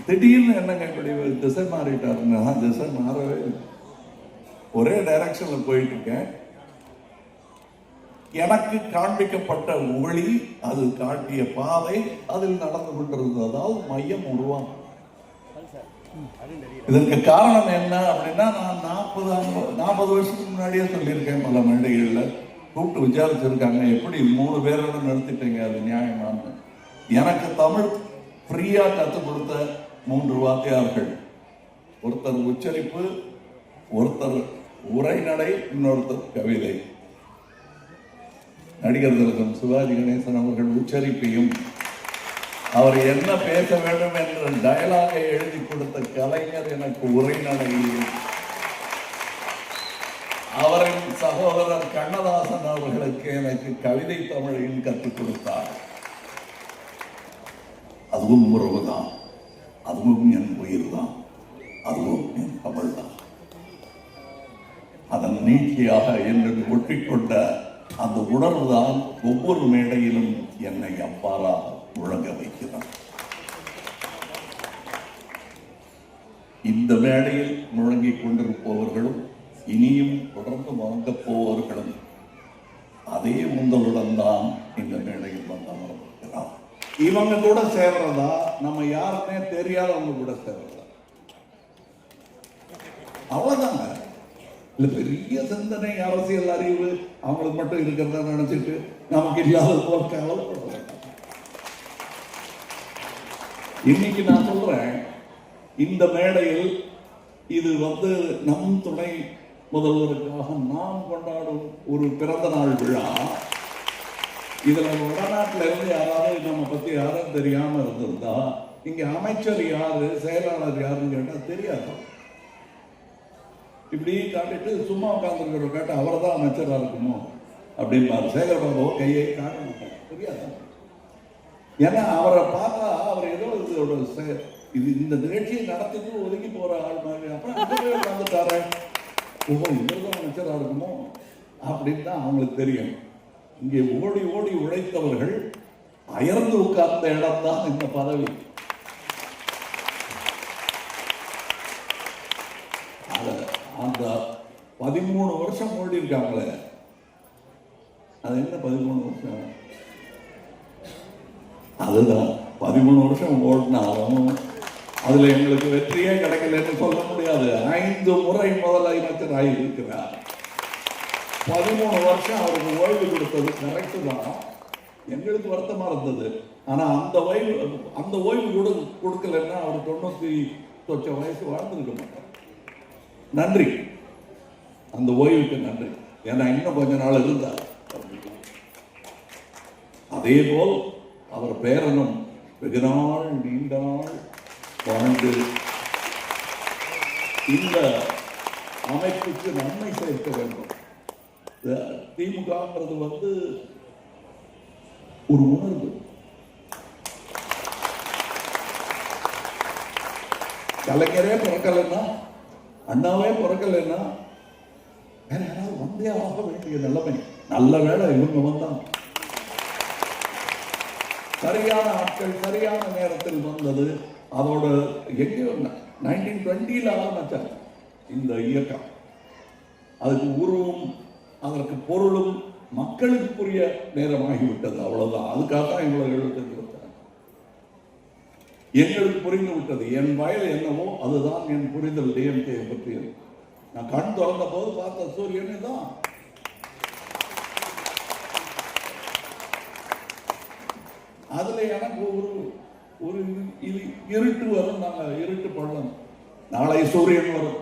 திடீர்னு என்னங்க இப்படி திசை மாறிட்டாருன்னா திசை மாறவே இல்லை. ஒரே டைரக்ஷன்ல போயிட்டு இருக்கேன். எனக்கு காண்பிக்கப்பட்ட ஒளி, அது காட்டிய பாதை, அதில் நடந்து கொண்டிருந்தது. அதாவது மையம் உருவாகும். இதற்கு காரணம் என்ன அப்படின்னா, நான் 40 வருஷத்துக்கு முன்னாடியே சொல்லியிருக்கேன். பல மேடைகளில் கூப்பிட்டு விசாரிச்சிருக்காங்க, எப்படி 3 பேரோட நடத்திட்டீங்க, அது நியாயமான. எனக்கு தமிழ் ஃப்ரீயா கற்றுக் கொடுத்த 3 வாத்தியார்கள். ஒருத்தர் உச்சரிப்பு, ஒருத்தர் உரைநடை, இன்னொருத்தர் கவிதை. நடிகர் திலகம் சிவாஜி கணேசன் அவர்கள் உச்சரிப்பையும், அவர் என்ன பேச வேண்டும் என்ற டயலாகை எழுதி கொடுத்த கலைஞர் எனக்கு உரைநடையையும், அவரின் சகோதரர் கண்ணதாசன் அவர்களுக்கு எனக்கு கவிதை தமிழையும் கற்றுக் கொடுத்தார். அதுவும் உறவுதான், அதுவும் என் உயிர் தான், அதுவும் என் தமிழ் தான். அதன் நீட்சியாக என்னை ஒட்டிக்கொண்ட அந்த உணர்வு தான் ஒவ்வொரு மேடையிலும் என்னை அப்பாரா முழங்க வைக்கிறார். இந்த மேடையில் முழங்கிக் கொண்டிருப்பவர்களும் இனியும் தொடர்ந்து வாங்கப் போவர்களும் அதே முந்தலுடன் தான் இந்த மேடையில் வந்து அமர்ந்திருக்கிறார். இவங்க கூட சேர்றதா, நம்ம யாருமே தெரியாதவங்க கூட சேர்றதா, அவ்வளவுதாங்க. இல்ல பெரிய சிந்தனை, அரசியல் அறிவு அவங்களுக்கு மட்டும் இருக்கிறதா நினைச்சிட்டு நமக்கு இல்லாத போல் கவலைப்பட வேண்டாம். இன்னைக்கு நான் சொல்றேன், இந்த மேடையில் இது நம் துணை முதல்வருக்காக நாம் கொண்டாடும் ஒரு பிறந்த நாள் விழா. இதுல வடநாட்டில இருந்து யாராவது நம்ம பத்தி யாரும் தெரியாம இருந்திருந்தா, இங்க அமைச்சர் யாரு, செயலாளர் யாருன்னு கேட்டா தெரியாது. இப்படி காட்டிட்டு சும்மா உட்கார்ந்துருக்கிற கேட்ட அவரை தான் அமைச்சராக இருக்குமோ அப்படின்பாரு. சேகர்பாபு கையை காட்ட மாட்டாங்க, தெரியாது. ஏன்னா அவரை பார்த்தா அவர் ஏதோ இது இந்த நிகழ்ச்சியை நடத்திட்டு ஒதுங்கி போற ஆள் மாதிரி. அப்புறம் உட்காந்துட்டாரு, ஓஹோ இவர்தான் அமைச்சராக இருக்குமோ அப்படின்னு தான் அவங்களுக்கு தெரியும். இங்கே ஓடி ஓடி உழைத்தவர்கள் அயர்ந்து உட்கார்ந்த இடம் தான் இந்த பதவி. அந்த 13 வருஷம் ஓடி இருக்காங்களே, அது என்ன 13 வருஷம்? அதுதான் 13 வருஷம் ஓடினாலும் அதுல எங்களுக்கு வெற்றியே கிடைக்கலன்னு சொல்ல முடியாது. 5 முறை முதலமைச்சர் ஆகியிருக்கிறார். 13 வருஷம் அவருக்கு ஓய்வு கொடுத்தது கரெக்டு தான். எங்களுக்கு வருத்தமா இருந்தது. ஆனா அந்த ஓய்வு கொடுக்கலன்னா அவர் 90 வயசு வாழ்ந்துருக்க மாட்டார். நன்றி, அந்த ஓய்வுக்கு நன்றி. ஏன்னா இன்னும் கொஞ்ச நாள் இருந்தார். அதே போல் அவர் பேரனும் வெகு நாள் நீண்ட நாள் வாழ்ந்து இந்த அமைப்புக்கு நன்மை சேர்க்க வேண்டும். திமுகங்கிறது ஒரு உணர்வு. கலைஞரே பிறக்கலைன்னா, அண்ணாவே பிறக்கலைன்னா வேற யாராவது வந்தே ஆக வேண்டிய நிலைமை. நல்ல வேலை இவங்க வந்தாங்க. சரியான ஆட்கள் சரியான நேரத்தில் வந்தது. அதோட எங்கேயோ 1920 ஆரம்பிச்சாங்க இந்த இயக்கம். அதுக்கு உருவம், அதற்கு பொருளும் மக்களுக்குரிய நேரமாகிவிட்டது. அவ்வளவுதான். அதுக்காக தான் எங்களை 75 எங்களுக்கு புரிந்து விட்டது. என் வயது என்னவோ அதுதான் என் புரிதல் டிஎம்கே பற்றியது. நான் கண் திறந்த போது பார்த்த சூரியனே தான். அதுல எனக்கு ஒரு இருட்டு வரும். நாங்க இருட்டு பள்ளம், நாளை சூரியன் வரும்.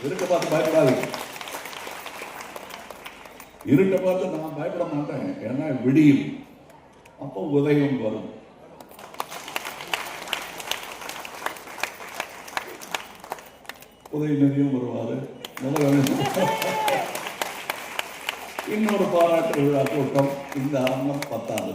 இருட்டை பார்த்து பயப்படாது. இருட்டை பார்த்து நான் பயப்பட மாட்டேன். ஏன்னா விடியும், அப்போ உதயம் வரும். உதயநிதியும் வருவாரு. இன்னொரு பாராட்டு விழா கூட்டம். இந்த அரங்கம் 10வது.